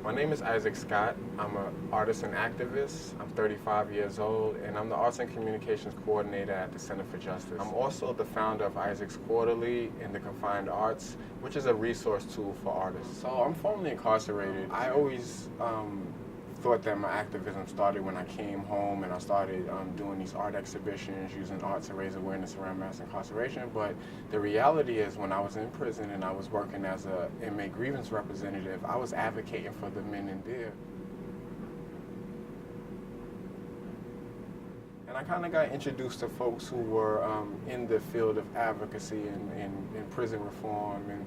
My name is Isaac Scott. I'm an artist and activist. I'm 35 years old, and I'm the Arts and Communications Coordinator at the Center for Justice. I'm also the founder of Isaac's Quarterly and the Confined Arts, which is a resource tool for artists. So I'm formerly incarcerated. I always thought that my activism started when I came home and I started doing these art exhibitions, using art to raise awareness around mass incarceration. But the reality is, when I was in prison and I was working as an inmate grievance representative, I was advocating for the men in there. And I kind of got introduced to folks who were in the field of advocacy and prison reform and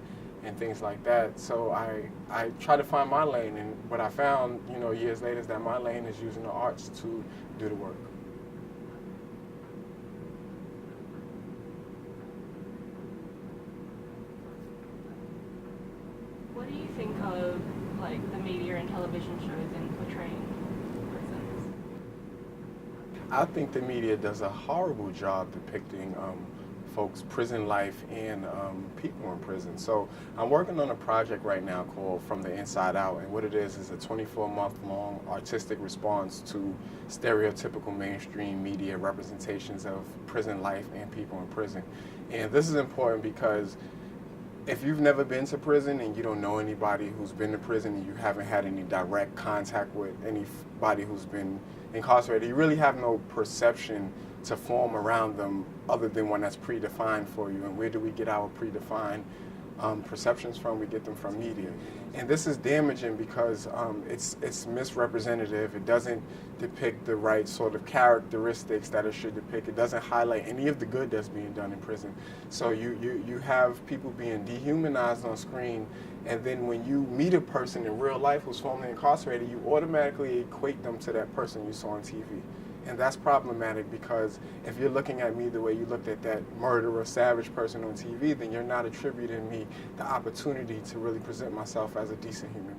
things like that. So I tried to find my lane, and what I found, years later, is that my lane is using the arts to do the work. What do you think of the media and television shows in portraying prisons? I think the media does a horrible job depicting folks' prison life and people in prison. So I'm working on a project right now called From the Inside Out, and what it is a 24-month-long artistic response to stereotypical mainstream media representations of prison life and people in prison. And this is important because if you've never been to prison and you don't know anybody who's been to prison and you haven't had any direct contact with anybody who's been incarcerated, you really have no perception to form around them other than one that's predefined for you. And where do we get our predefined perceptions from? We get them from media. And this is damaging because it's misrepresentative. It doesn't depict the right sort of characteristics that it should depict. It doesn't highlight any of the good that's being done in prison. So you have people being dehumanized on screen, and then when you meet a person in real life who's formerly incarcerated, you automatically equate them to that person you saw on TV. And that's problematic because if you're looking at me the way you looked at that murderer, savage person on TV, then you're not attributing me the opportunity to really present myself as a decent human being.